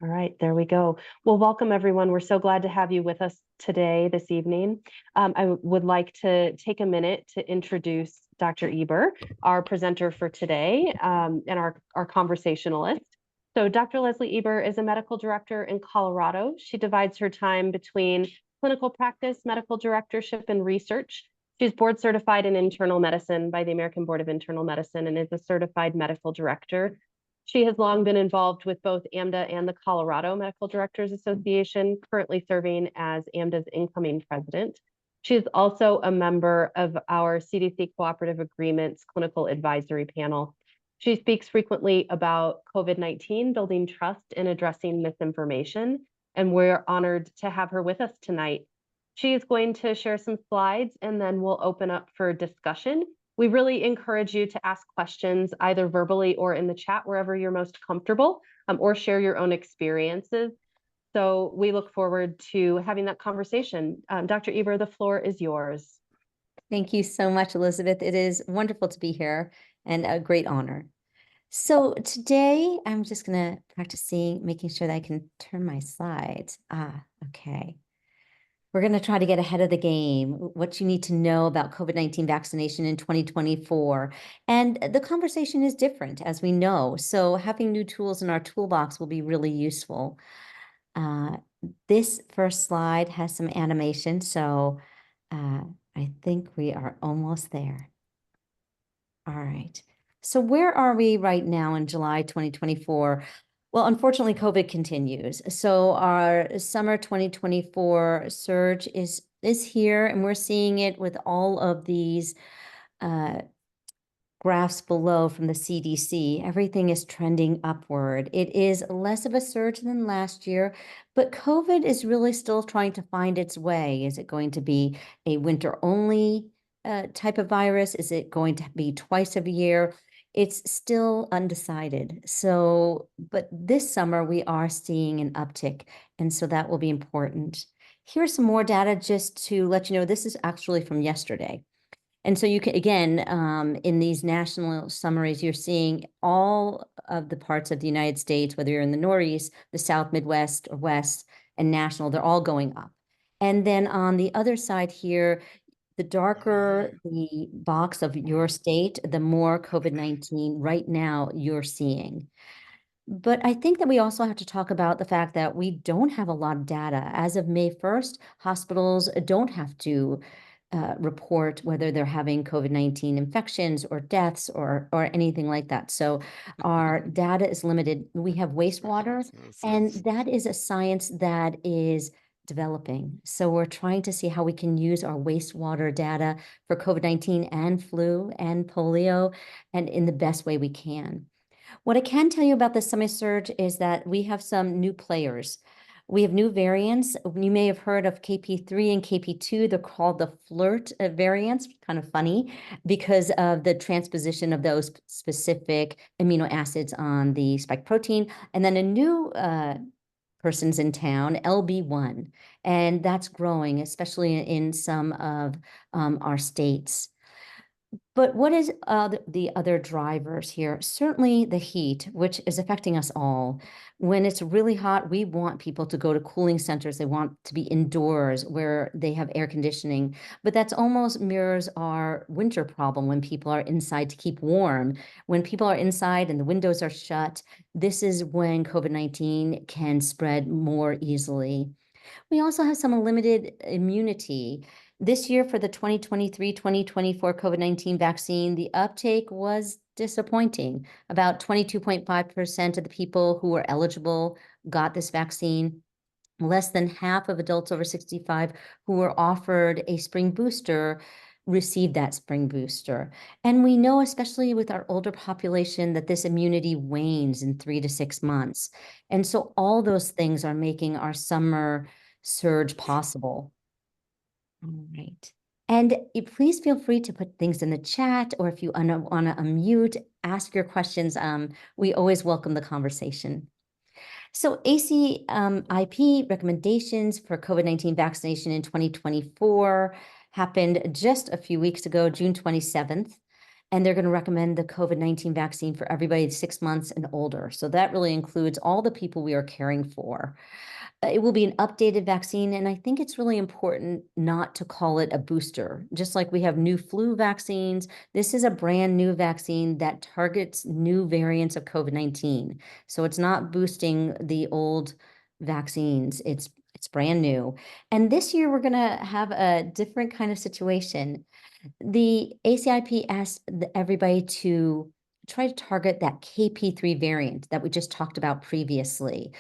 All right, there we go. Well, welcome everyone. We're so glad to have you with us today, this evening. I would like to take a minute to introduce Dr. Eber, our presenter for today, and our conversationalist. So Dr. Leslie Eber is a medical director in Colorado. She divides her time between clinical practice, medical directorship, and research. She's board certified in internal medicine by the American Board of Internal Medicine and is a certified medical director. She has long been involved with both AMDA and the Colorado Medical Directors Association, currently serving as AMDA's incoming president. She is also a member of our CDC Cooperative Agreements Clinical Advisory Panel. She speaks frequently about COVID-19, building trust and addressing misinformation, and we're honored to have her with us tonight. She is going to share some slides, and then we'll open up for discussion. We really encourage you to ask questions either verbally or in the chat, wherever you're most comfortable, or share your own experiences. So we look forward to having that conversation. Dr. Eber, the floor is yours. Thank you so much, Elizabeth. It is wonderful to be here and a great honor. So today I'm just going to practice making sure that I can turn my slides. Okay. We're going to try to get ahead of the game, what you need to know about COVID-19 vaccination in 2024. And the conversation is different, as we know. So having new tools in our toolbox will be really useful. This first slide has some animation, so I think we are almost there. All right. So where are we right now in July 2024? Well, unfortunately, COVID continues. So our summer 2024 surge is here, and we're seeing it with all of these graphs below from the CDC. Everything is trending upward. It is less of a surge than last year, but COVID is really still trying to find its way. Is it going to be a winter-only type of virus? Is it going to be twice a year? It's still undecided. So, but this summer we are seeing an uptick, and so that will be important. Here's some more data just to let you know, this is actually from yesterday. And so you can, again, in these national summaries, you're seeing all of the parts of the United States, whether you're in the Northeast, the South, Midwest, or West, and national, they're all going up. And then on the other side here, the darker the box of your state, the more COVID-19 right now you're seeing. But I think that we also have to talk about the fact that we don't have a lot of data. As of May 1st, hospitals don't have to report whether they're having COVID-19 infections or deaths or anything like that. So our data is limited. We have wastewater, and that is a science that is developing. So we're trying to see how we can use our wastewater data for COVID-19 and flu and polio, and in the best way we can. What I can tell you about the summer surge is that we have some new players. We have new variants. You may have heard of KP3 and KP2. They're called the flirt variants, kind of funny, because of the transposition of those specific amino acids on the spike protein. And then a new person's in town, LB1, and that's growing, especially in some of our states. But what is the other drivers here? Certainly the heat, which is affecting us all. When it's really hot, we want people to go to cooling centers. They want to be indoors where they have air conditioning. But that's almost mirrors our winter problem when people are inside to keep warm. When people are inside and the windows are shut, this is when COVID-19 can spread more easily. We also have some limited immunity. This year for the 2023-2024 COVID-19 vaccine, the uptake was disappointing. About 22.5% of the people who were eligible got this vaccine. Less than half of adults over 65 who were offered a spring booster received that spring booster. And we know, especially with our older population, that this immunity wanes in 3 to 6 months. And so all those things are making our summer surge possible. All right. And please feel free to put things in the chat, or if you want to unmute, ask your questions. We always welcome the conversation. So ACIP recommendations for COVID-19 vaccination in 2024 happened just a few weeks ago, June 27th. and they're going to recommend the COVID-19 vaccine for everybody 6 months and older. So that really includes all the people we are caring for. It will be an updated vaccine, and I think it's really important not to call it a booster. Just like we have new flu vaccines, this is a brand new vaccine that targets new variants of COVID-19. So it's not boosting the old vaccines. It's brand new. And this year we're going to have a different kind of situation. The ACIP asked everybody to try to target that KP3 variant that we just talked about previously.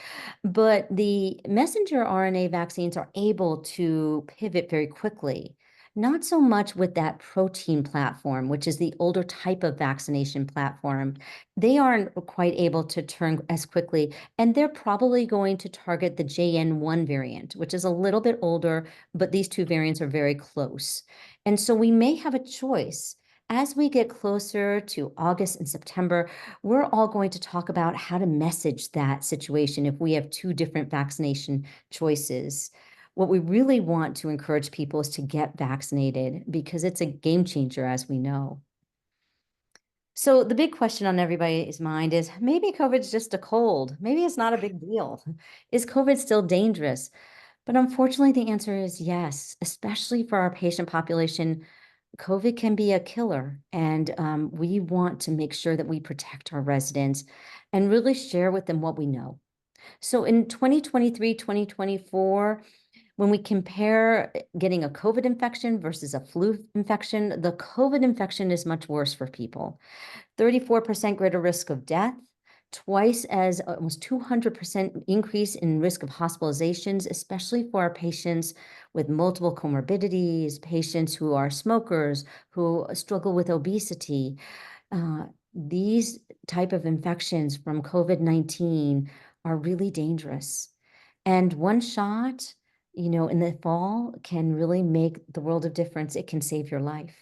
But the messenger RNA vaccines are able to pivot very quickly, not so much with that protein platform, which is the older type of vaccination platform. They aren't quite able to turn as quickly, and they're probably going to target the JN1 variant, which is a little bit older, but these two variants are very close. And so we may have a choice. As we get closer to August and September, we're all going to talk about how to message that situation if we have two different vaccination choices. What we really want to encourage people is to get vaccinated because it's a game changer, as we know. So the big question on everybody's mind is maybe COVID's just a cold. Maybe it's not a big deal. Is COVID still dangerous? But unfortunately, the answer is yes, especially for our patient population. COVID can be a killer, and we want to make sure that we protect our residents and really share with them what we know. So in 2023, 2024, when we compare getting a COVID infection versus a flu infection, the COVID infection is much worse for people. 34% greater risk of death, twice as almost 200% increase in risk of hospitalizations, especially for our patients with multiple comorbidities, patients who are smokers, who struggle with obesity. These type of infections from COVID-19 are really dangerous. And one shot, in the fall can really make the world of difference. It can save your life.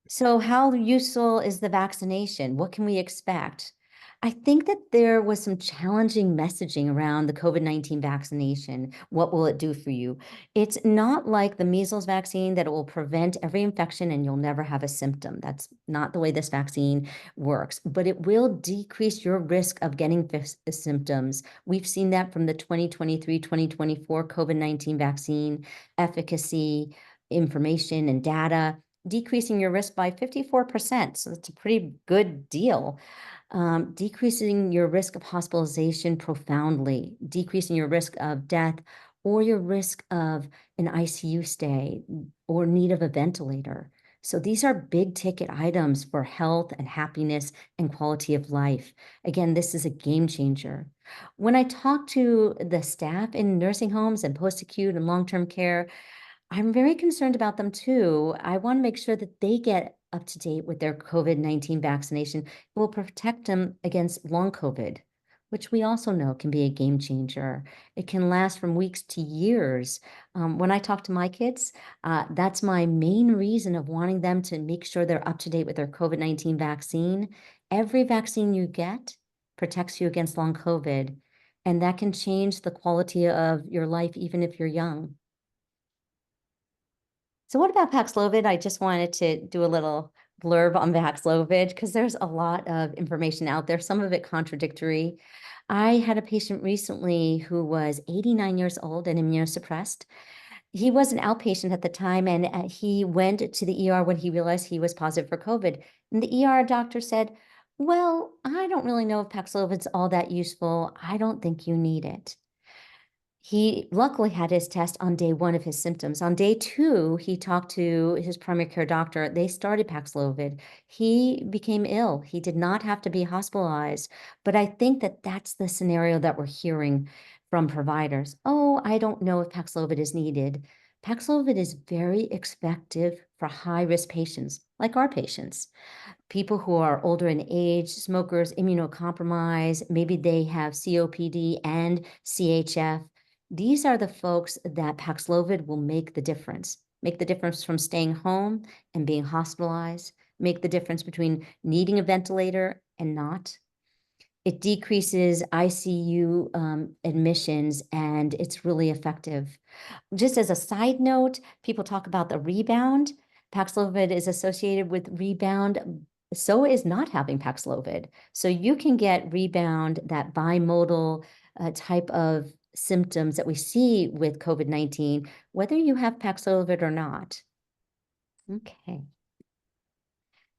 So how useful is the vaccination? What can we expect? I think that there was some challenging messaging around the COVID-19 vaccination. What will it do for you? It's not like the measles vaccine that it will prevent every infection and you'll never have a symptom. That's not the way this vaccine works, but it will decrease your risk of getting symptoms. We've seen that from the 2023-2024 COVID-19 vaccine efficacy, information, and data, decreasing your risk by 54%. So that's a pretty good deal. Decreasing your risk of hospitalization profoundly, decreasing your risk of death or your risk of an ICU stay or need of a ventilator. So these are big ticket items for health and happiness and quality of life. Again, this is a game changer. When I talk to the staff in nursing homes and post-acute and long-term care, I'm very concerned about them too. I want to make sure that they get up to date with their COVID-19 vaccination. It will protect them against long COVID, which we also know can be a game changer. It can last from weeks to years. When I talk to my kids, that's my main reason of wanting them to make sure they're up to date with their COVID-19 vaccine. Every vaccine you get protects you against long COVID, and that can change the quality of your life even if you're young. So what about Paxlovid? I just wanted to do a little blurb on Paxlovid because there's a lot of information out there, some of it contradictory. I had a patient recently who was 89 years old and immunosuppressed. He was an outpatient at the time, and he went to the ER when he realized he was positive for COVID. And the ER doctor said, well, I don't really know if Paxlovid's all that useful. I don't think you need it. He luckily had his test on day 1 of his symptoms. On day 2, he talked to his primary care doctor. They started Paxlovid. He became ill. He did not have to be hospitalized. But I think that that's the scenario that we're hearing from providers. Oh, I don't know if Paxlovid is needed. Paxlovid is very effective for high-risk patients, like our patients. People who are older in age, smokers, immunocompromised, maybe they have COPD and CHF. These are the folks that Paxlovid will make the difference from staying home and being hospitalized, make the difference between needing a ventilator and not. It decreases ICU admissions, and it's really effective. Just as a side note, people talk about the rebound. Paxlovid is associated with rebound. So is not having Paxlovid. So you can get rebound, that bimodal type of symptoms that we see with COVID-19, whether you have Paxlovid or not. Okay.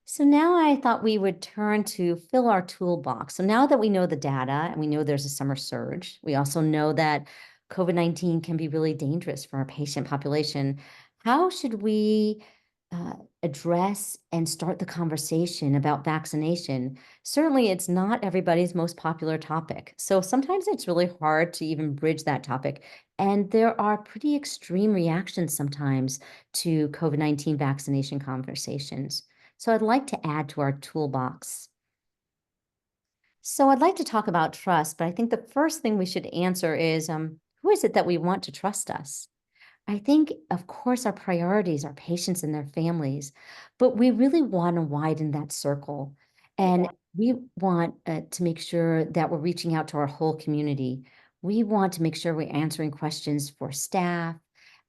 So now I thought we would turn to fill our toolbox. So now that we know the data and we know there's a summer surge, we also know that COVID-19 can be really dangerous for our patient population. How should we address and start the conversation about vaccination? Certainly, it's not everybody's most popular topic. So sometimes it's really hard to even bridge that topic. And there are pretty extreme reactions sometimes to COVID-19 vaccination conversations. So I'd like to add to our toolbox. So I'd like to talk about trust, but I think the first thing we should answer is, who is it that we want to trust us? I think, of course, our priorities are patients and their families, but we really want to widen that circle. And we want to make sure that we're reaching out to our whole community. We want to make sure we're answering questions for staff,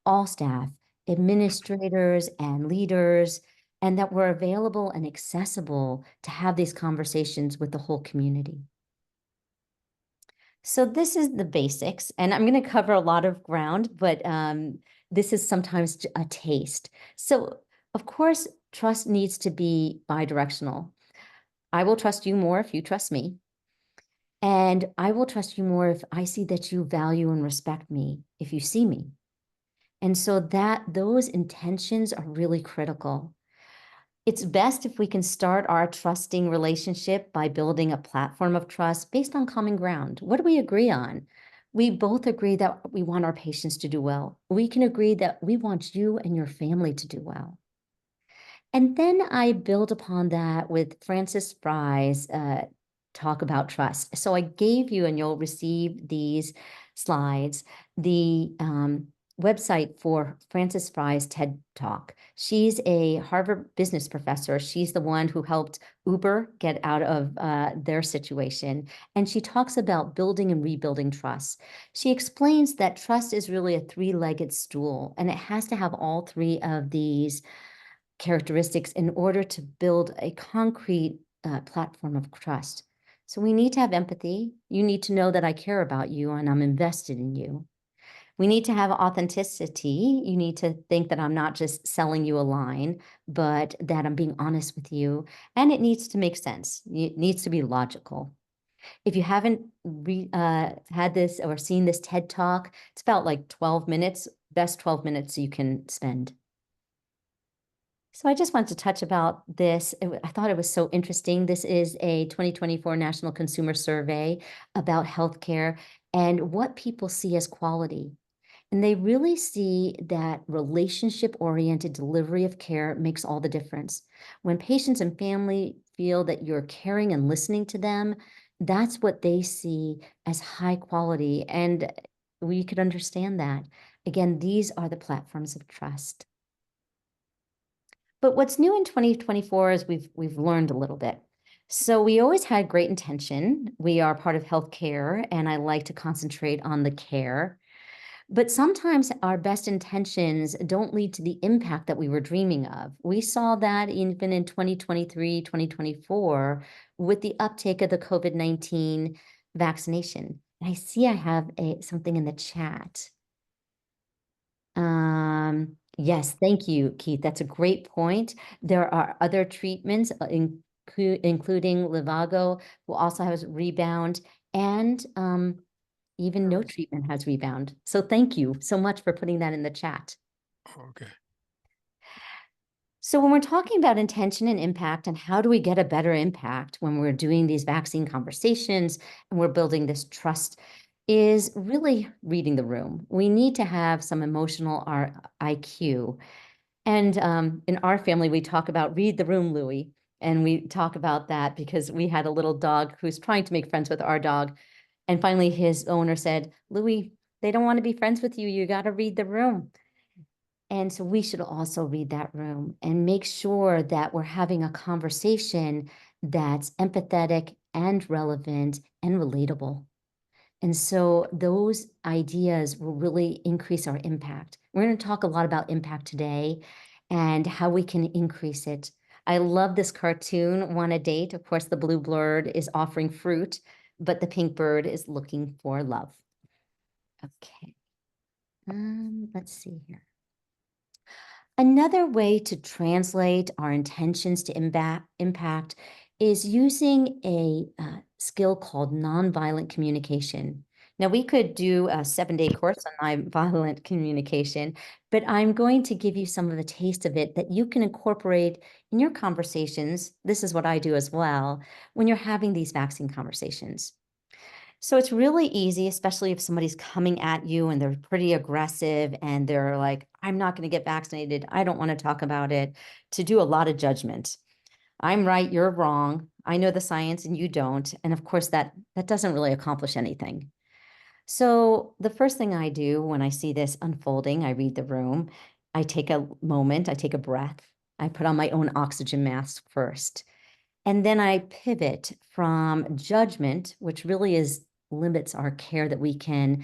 all staff, administrators, and leaders, and that we're available and accessible to have these conversations with the whole community. So this is the basics, and I'm going to cover a lot of ground, but this is sometimes a taste. So, of course, trust needs to be bidirectional. I will trust you more if you trust me. And I will trust you more if I see that you value and respect me, if you see me. And so those intentions are really critical. It's best if we can start our trusting relationship by building a platform of trust based on common ground. What do we agree on? We both agree that we want our patients to do well. We can agree that we want you and your family to do well. And then I build upon that with Francis Fry's talk about trust. So I gave you, and you'll receive these slides, the website for Francis Fry's TED Talk. She's a Harvard business professor. She's the one who helped Uber get out of their situation. And she talks about building and rebuilding trust. She explains that trust is really a three-legged stool, and it has to have all three of these characteristics in order to build a concrete platform of trust. So we need to have empathy. You need to know that I care about you and I'm invested in you. We need to have authenticity. You need to think that I'm not just selling you a line, but that I'm being honest with you. And it needs to make sense. It needs to be logical. If you haven't had this or seen this TED Talk, it's about like 12 minutes, best 12 minutes you can spend. So I just wanted to touch about this. I thought it was so interesting. This is a 2024 National Consumer Survey about healthcare and what people see as quality. And they really see that relationship-oriented delivery of care makes all the difference. When patients and family feel that you're caring and listening to them, that's what they see as high quality. And we could understand that. Again, these are the platforms of trust. But what's new in 2024 is we've learned a little bit. So we always had great intention. We are part of healthcare, and I like to concentrate on the care. But sometimes our best intentions don't lead to the impact that we were dreaming of. We saw that even in 2023, 2024, with the uptake of the COVID-19 vaccination. I see I have something in the chat. Yes, thank you, Keith. That's a great point. There are other treatments, including Livago, who also has rebound, and even no treatment has rebound. So thank you so much for putting that in the chat. Okay. So when we're talking about intention and impact and how do we get a better impact when we're doing these vaccine conversations and we're building this trust, is really reading the room. We need to have some emotional IQ. And in our family, we talk about read the room, Louie. And we talk about that because we had a little dog who's trying to make friends with our dog. And finally, his owner said, Louie, they don't want to be friends with you. You got to read the room. And so we should also read that room and make sure that we're having a conversation that's empathetic and relevant and relatable. And so those ideas will really increase our impact. We're going to talk a lot about impact today. and how we can increase it. I love this cartoon, Want a Date? Of course, the blue bird is offering fruit, but the pink bird is looking for love. Okay. Let's see here. Another way to translate our intentions to impact is using a skill called nonviolent communication. Now, we could do a 7-day course on nonviolent communication, but I'm going to give you some of the taste of it that you can incorporate in your conversations. This is what I do as well when you're having these vaccine conversations. So it's really easy, especially if somebody's coming at you and they're pretty aggressive and they're like, I'm not going to get vaccinated. I don't want to talk about it, to do a lot of judgment. I'm right, you're wrong. I know the science and you don't. And of course, that doesn't really accomplish anything. So the first thing I do when I see this unfolding, I read the room, I take a moment, I take a breath, I put on my own oxygen mask first. And then I pivot from judgment, which really limits our care that we can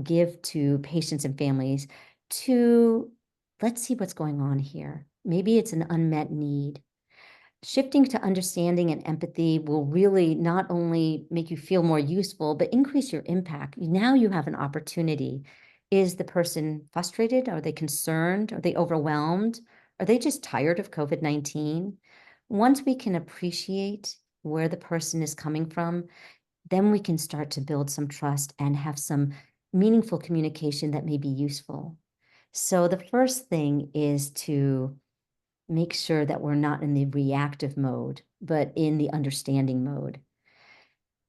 give to patients and families, to let's see what's going on here. Maybe it's an unmet need. Shifting to understanding and empathy will really not only make you feel more useful, but increase your impact. Now you have an opportunity. Is the person frustrated? Are they concerned? Are they overwhelmed? Are they just tired of COVID-19? Once we can appreciate where the person is coming from, then we can start to build some trust and have some meaningful communication that may be useful. So the first thing is to make sure that we're not in the reactive mode, but in the understanding mode.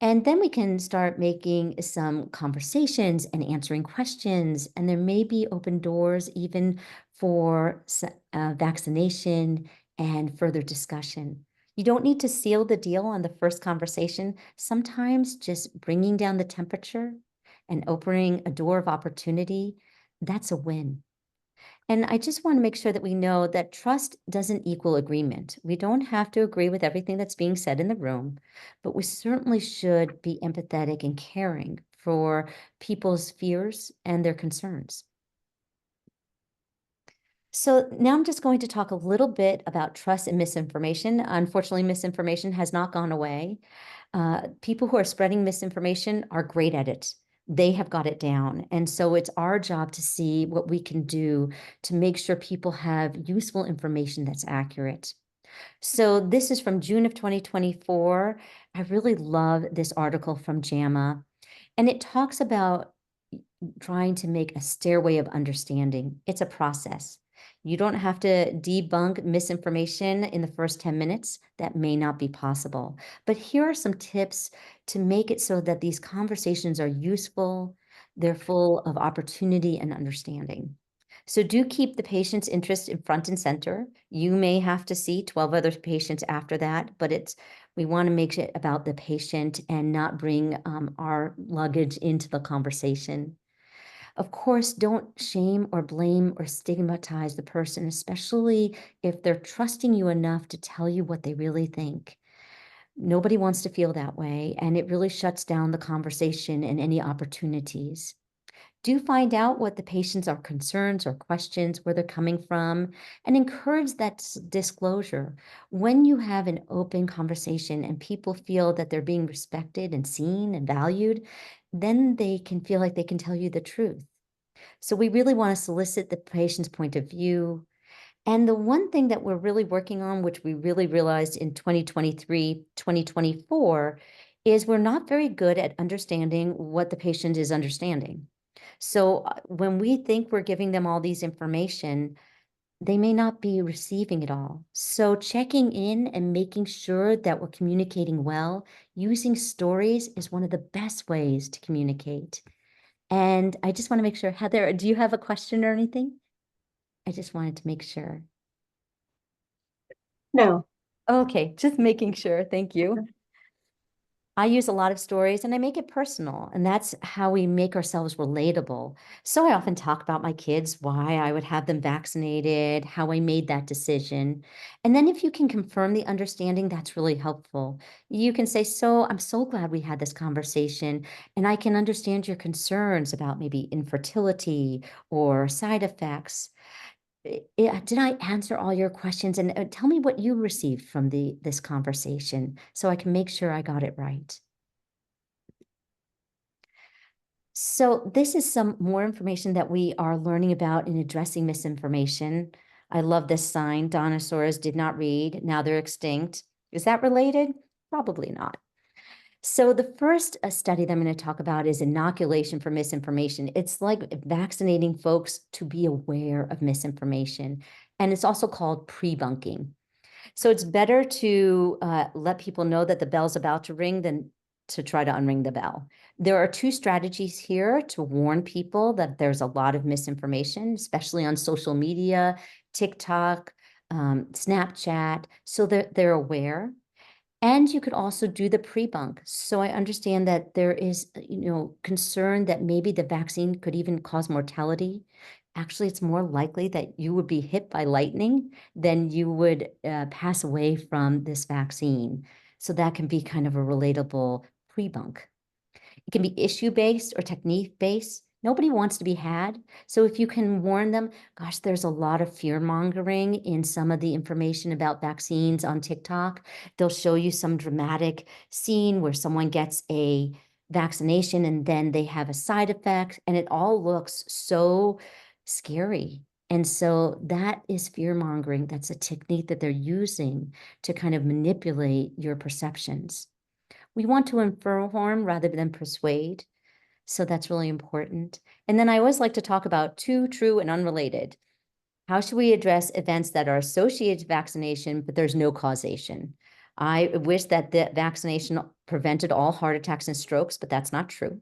And then we can start making some conversations and answering questions. And there may be open doors even for vaccination and further discussion. You don't need to seal the deal on the first conversation. Sometimes just bringing down the temperature and opening a door of opportunity, that's a win. And I just want to make sure that we know that trust doesn't equal agreement. We don't have to agree with everything that's being said in the room, but we certainly should be empathetic and caring for people's fears and their concerns. So now I'm just going to talk a little bit about trust and misinformation. Unfortunately, misinformation has not gone away. People who are spreading misinformation are great at it. They have got it down. And so it's our job to see what we can do to make sure people have useful information that's accurate. So this is from June of 2024. I really love this article from JAMA, and it talks about trying to make a stairway of understanding. It's a process. You don't have to debunk misinformation in the first 10 minutes. That may not be possible. But here are some tips to make it so that these conversations are useful, they're full of opportunity and understanding. So do keep the patient's interest in front and center. You may have to see 12 other patients after that, but we want to make it about the patient and not bring our luggage into the conversation. Of course, don't shame or blame or stigmatize the person, especially if they're trusting you enough to tell you what they really think. Nobody wants to feel that way, and it really shuts down the conversation and any opportunities. Do find out what the patients are concerns or questions, where they're coming from, and encourage that disclosure. When you have an open conversation and people feel that they're being respected and seen and valued, then they can feel like they can tell you the truth. So we really want to solicit the patient's point of view. And the one thing that we're really working on, which we really realized in 2023, 2024, is we're not very good at understanding what the patient is understanding. So when we think we're giving them all these information, they may not be receiving it all. So checking in and making sure that we're communicating well, using stories is one of the best ways to communicate. And I just want to make sure, Heather, do you have a question or anything? I just wanted to make sure. No. Okay, just making sure. Thank you. I use a lot of stories and I make it personal, and that's how we make ourselves relatable. So I often talk about my kids, why I would have them vaccinated, how I made that decision. And then if you can confirm the understanding, that's really helpful. You can say, so I'm so glad we had this conversation, and I can understand your concerns about maybe infertility or side effects. Did I answer all your questions? And tell me what you received from this conversation so I can make sure I got it right. So this is some more information that we are learning about in addressing misinformation. I love this sign. Dinosaurs did not read. Now they're extinct. Is that related? Probably not. So the first study that I'm going to talk about is inoculation for misinformation. It's like vaccinating folks to be aware of misinformation. And it's also called pre-bunking. So it's better to let people know that the bell's about to ring than to try to unring the bell. There are two strategies here to warn people that there's a lot of misinformation, especially on social media, TikTok, Snapchat, so that they're aware. And you could also do the pre-bunk. So I understand that there is, concern that maybe the vaccine could even cause mortality. Actually, it's more likely that you would be hit by lightning than you would pass away from this vaccine. So that can be kind of a relatable pre-bunk. It can be issue-based or technique-based. Nobody wants to be had. So if you can warn them, gosh, there's a lot of fear-mongering in some of the information about vaccines on TikTok. They'll show you some dramatic scene where someone gets a vaccination and then they have a side effect, and it all looks so scary. And so that is fear-mongering. That's a technique that they're using to kind of manipulate your perceptions. We want to inform rather than persuade. So that's really important. And then I always like to talk about two, true, and unrelated. How should we address events that are associated to vaccination, but there's no causation? I wish that the vaccination prevented all heart attacks and strokes, but that's not true.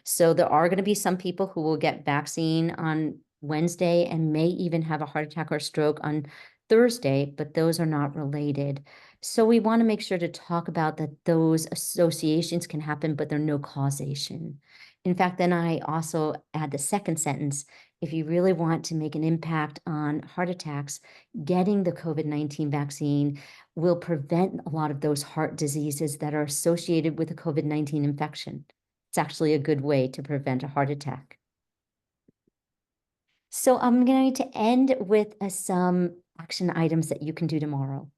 So there are going to be some people who will get vaccine on Wednesday and may even have a heart attack or stroke on Thursday, but those are not related. So we want to make sure to talk about that those associations can happen, but they're no causation. In fact, then I also add the second sentence. If you really want to make an impact on heart attacks, getting the COVID-19 vaccine will prevent a lot of those heart diseases that are associated with a COVID-19 infection. It's actually a good way to prevent a heart attack. So I'm going to end with some action items that you can do tomorrow.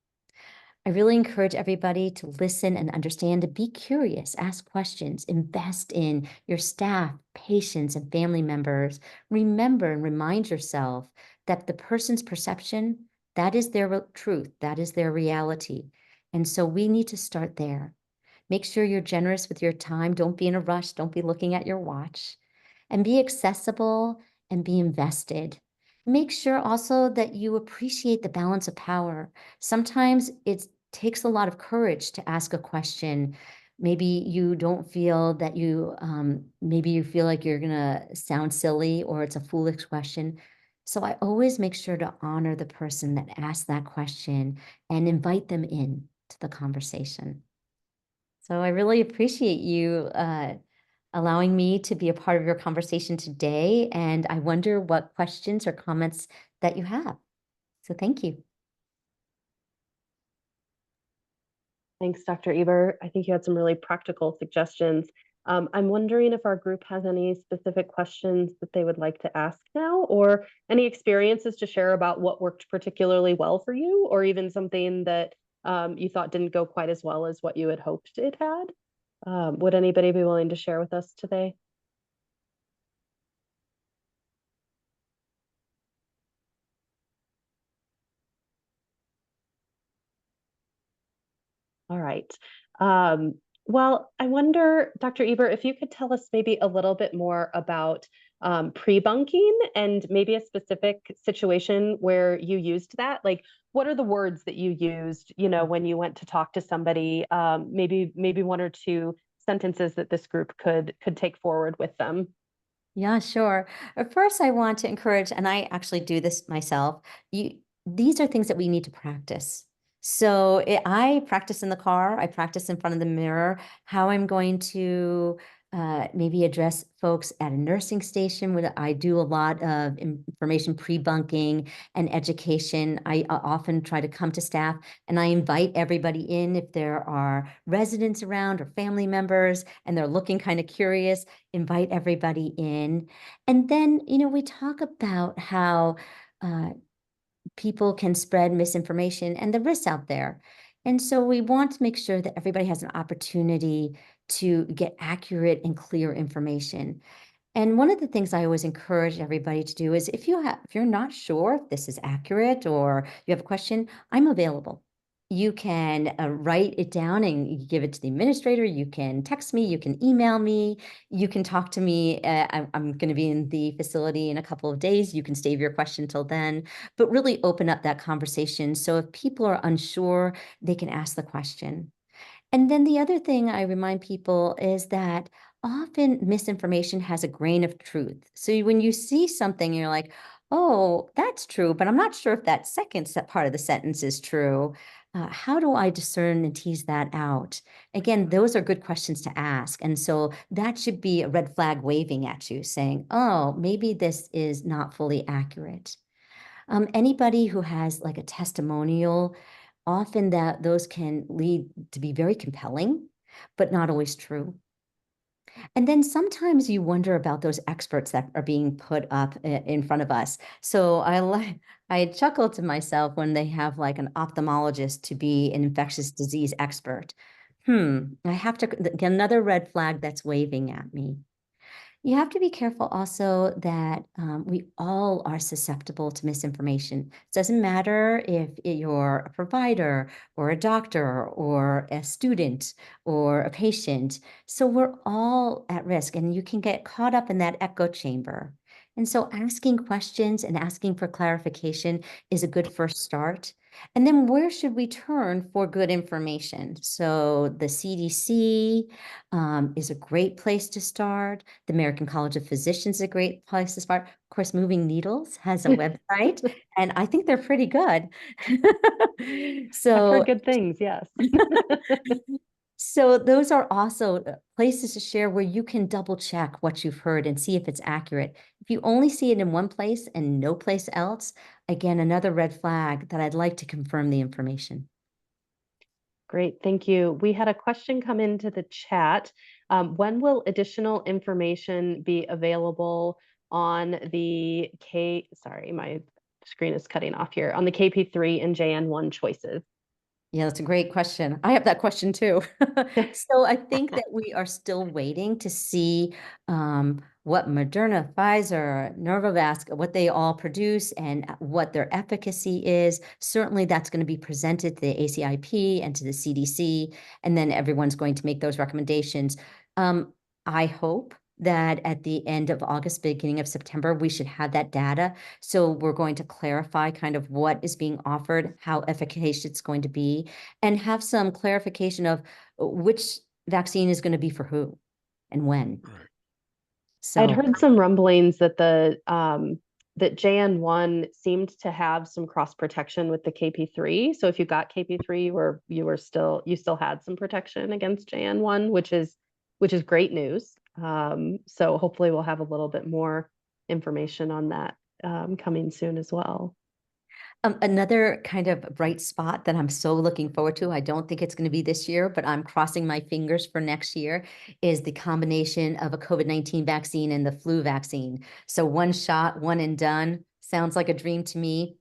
I really encourage everybody to listen and understand, to be curious, ask questions, invest in your staff, patients, and family members. Remember and remind yourself that the person's perception, that is their truth, that is their reality. And so we need to start there. Make sure you're generous with your time. Don't be in a rush. Don't be looking at your watch. And be accessible and be invested. Make sure also that you appreciate the balance of power. Sometimes it takes a lot of courage to ask a question. Maybe you don't feel that maybe you feel like you're gonna sound silly or it's a foolish question. So I always make sure to honor the person that asked that question and invite them in to the conversation. So I really appreciate you allowing me to be a part of your conversation today. And I wonder what questions or comments that you have. So thank you. Thanks, Dr. Eber. I think you had some really practical suggestions. I'm wondering if our group has any specific questions that they would like to ask now, or any experiences to share about what worked particularly well for you, or even something that you thought didn't go quite as well as what you had hoped it had. Would anybody be willing to share with us today? All right. Um, well, I wonder, Dr. Eber, if you could tell us maybe a little bit more about pre-bunking and maybe a specific situation where you used that. Like, what are the words that you used, when you went to talk to somebody? Maybe one or two sentences that this group could take forward with them. Yeah, sure. First, I want to encourage, and I actually do this myself. These are things that we need to practice. So I practice in the car. I practice in front of the mirror how I'm going to maybe address folks at a nursing station. Where I do a lot of information pre-bunking and education. I often try to come to staff and I invite everybody in if there are residents around or family members and they're looking kind of curious. Invite everybody in. And then, we talk about how people can spread misinformation and the risks out there. And so we want to make sure that everybody has an opportunity to get accurate and clear information. And one of the things I always encourage everybody to do is if you're not sure if this is accurate or you have a question, I'm available. You can write it down and you give it to the administrator. You can text me, you can email me, you can talk to me. I'm going to be in the facility in a couple of days. You can save your question till then, but really open up that conversation. So if people are unsure, they can ask the question. And then the other thing I remind people is that often misinformation has a grain of truth. So when you see something, you're like, oh, that's true, but I'm not sure if that part of the sentence is true. How do I discern and tease that out? Again, those are good questions to ask. And so that should be a red flag waving at you saying, oh, maybe this is not fully accurate. Anybody who has like a testimonial, often those can lead to be very compelling, but not always true. And then sometimes you wonder about those experts that are being put up in front of us. So I chuckle to myself when they have like an ophthalmologist to be an infectious disease expert. I have to get another red flag that's waving at me. You have to be careful also that we all are susceptible to misinformation. It doesn't matter if you're a provider or a doctor or a student or a patient. So we're all at risk, and you can get caught up in that echo chamber. And so asking questions and asking for clarification is a good first start. And then where should we turn for good information? So the CDC is a great place to start. The American College of Physicians is a great place to start. Of course, Moving Needles has a website, and I think they're pretty good. I've So, heard good things, yes. so those are also places to share where you can double check what you've heard and see if it's accurate. If you only see it in one place and no place else, again, another red flag that I'd like to confirm the information. Great, thank you. We had a question come into the chat. When will additional information be available on the sorry, my screen is cutting off here, on the KP3 and JN1 choices? Yeah, that's a great question. I have that question too. So I think that we are still waiting to see what Moderna, Pfizer, Novavax, what they all produce and what their efficacy is. Certainly that's going to be presented to the ACIP and to the CDC, and then everyone's going to make those recommendations. I hope that at the end of August, beginning of September, we should have that data. So we're going to clarify kind of what is being offered, how efficacious it's going to be, and have some clarification of which vaccine is going to be for who and when. Right. I'd So heard some rumblings that that JN1 seemed to have some cross protection with the KP3. So if you got KP3, you still had some protection against JN1, which is great news. So hopefully we'll have a little bit more information on that coming soon as well. another kind of bright spot that I'm so looking forward to, I don't think it's going to be this year, but I'm crossing my fingers for next year, is the combination of a COVID-19 vaccine and the flu vaccine. So one shot, one and done. Sounds like a dream to me.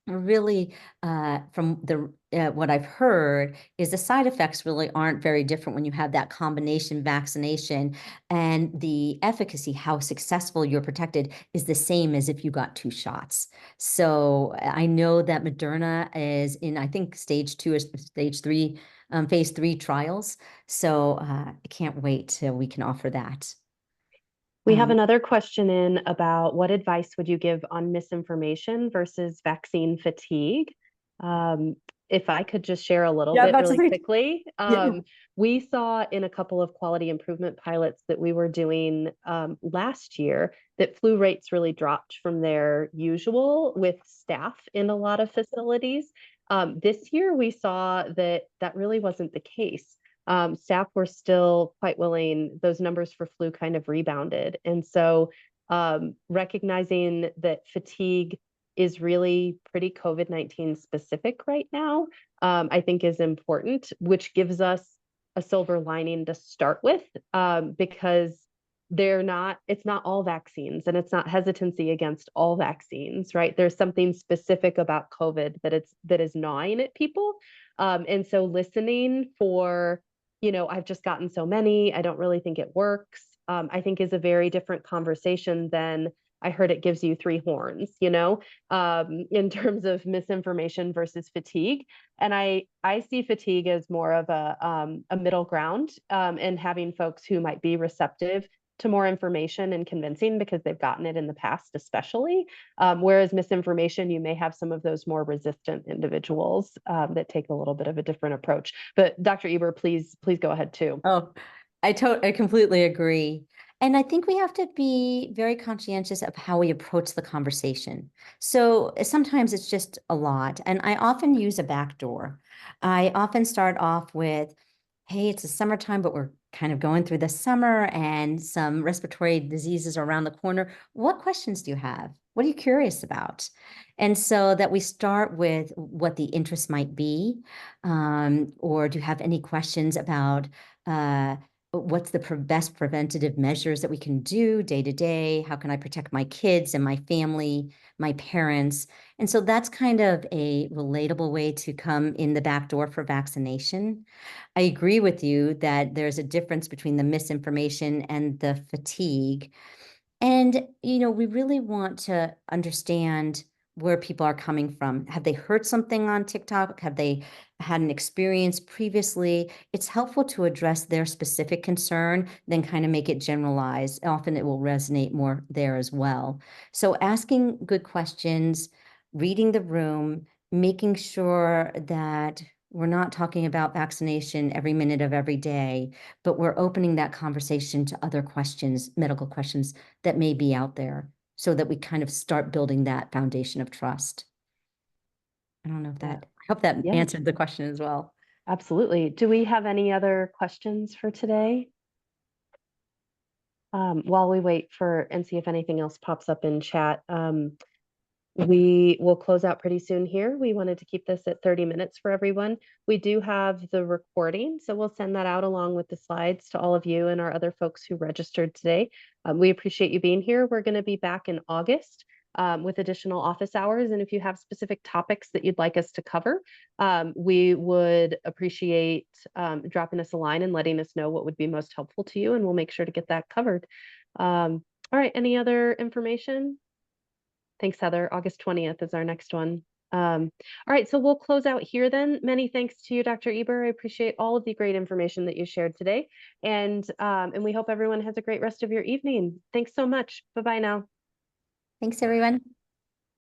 Really, from what I've heard is the side effects really aren't very different when you have that combination vaccination, and the efficacy, how successful you're protected, is the same as if you got 2 shots. So I know that Moderna is in, I think, stage 2 or stage 3, phase 3 trials. So I can't wait till we can offer that. We have another question in about what advice would you give on misinformation versus vaccine fatigue? If I could just share a little bit really quickly. We saw in a couple of quality improvement pilots that we were doing last year that flu rates really dropped from their usual with staff in a lot of facilities. This year, we saw that really wasn't the case. Staff were still quite willing. Those numbers for flu kind of rebounded. And so recognizing that fatigue is really pretty COVID-19 specific right now, I think is important, which gives us a silver lining to start with, because it's not all vaccines, and it's not hesitancy against all vaccines, right? There's something specific about COVID that is gnawing at people. And so listening for, I've just gotten so many, I don't really think it works, I think is a very different conversation than I heard it gives you three horns, in terms of misinformation versus fatigue. And I see fatigue as more of a middle ground, and having folks who might be receptive to more information and convincing because they've gotten it in the past, especially. Whereas misinformation, you may have some of those more resistant individuals that take a little bit of a different approach. But Dr. Eber, please go ahead too. Oh, I completely agree. And I think we have to be very conscientious of how we approach the conversation. So sometimes it's just a lot. And I often use a backdoor. I often start off with, hey, it's the summertime, but we're kind of going through the summer and some respiratory diseases are around the corner. What questions do you have? What are you curious about? And so that we start with what the interest might be, or do you have any questions about what's the best preventative measures that we can do day to day? How can I protect my kids and my family, my parents? And so that's kind of a relatable way to come in the back door for vaccination. I agree with you that there's a difference between the misinformation and the fatigue. And, we really want to understand where people are coming from. Have they heard something on TikTok? Have they had an experience previously? It's helpful to address their specific concern, then kind of make it generalized. Often it will resonate more there as well. So asking good questions, reading the room, making sure that we're not talking about vaccination every minute of every day, but we're opening that conversation to other questions, medical questions that may be out there, so that we kind of start building that foundation of trust. I don't know if Yeah. I hope that Yeah, answered the question as well. absolutely. Do we have any other questions for today? While we wait and see if anything else pops up in chat, we will close out pretty soon here. We wanted to keep this at 30 minutes for everyone. We do have the recording, so we'll send that out along with the slides to all of you and our other folks who registered today. We appreciate you being here. We're going to be back in August with additional office hours. And if you have specific topics that you'd like us to cover, we would appreciate dropping us a line and letting us know what would be most helpful to you, and we'll make sure to get that covered. All right, any other information? Thanks, Heather. August 20th is our next one. All right, so we'll close out here then. Many thanks to you, Dr. Eber. I appreciate all of the great information that you shared today. And we hope everyone has a great rest of your evening. Thanks so much. Bye-bye now. Thanks, everyone.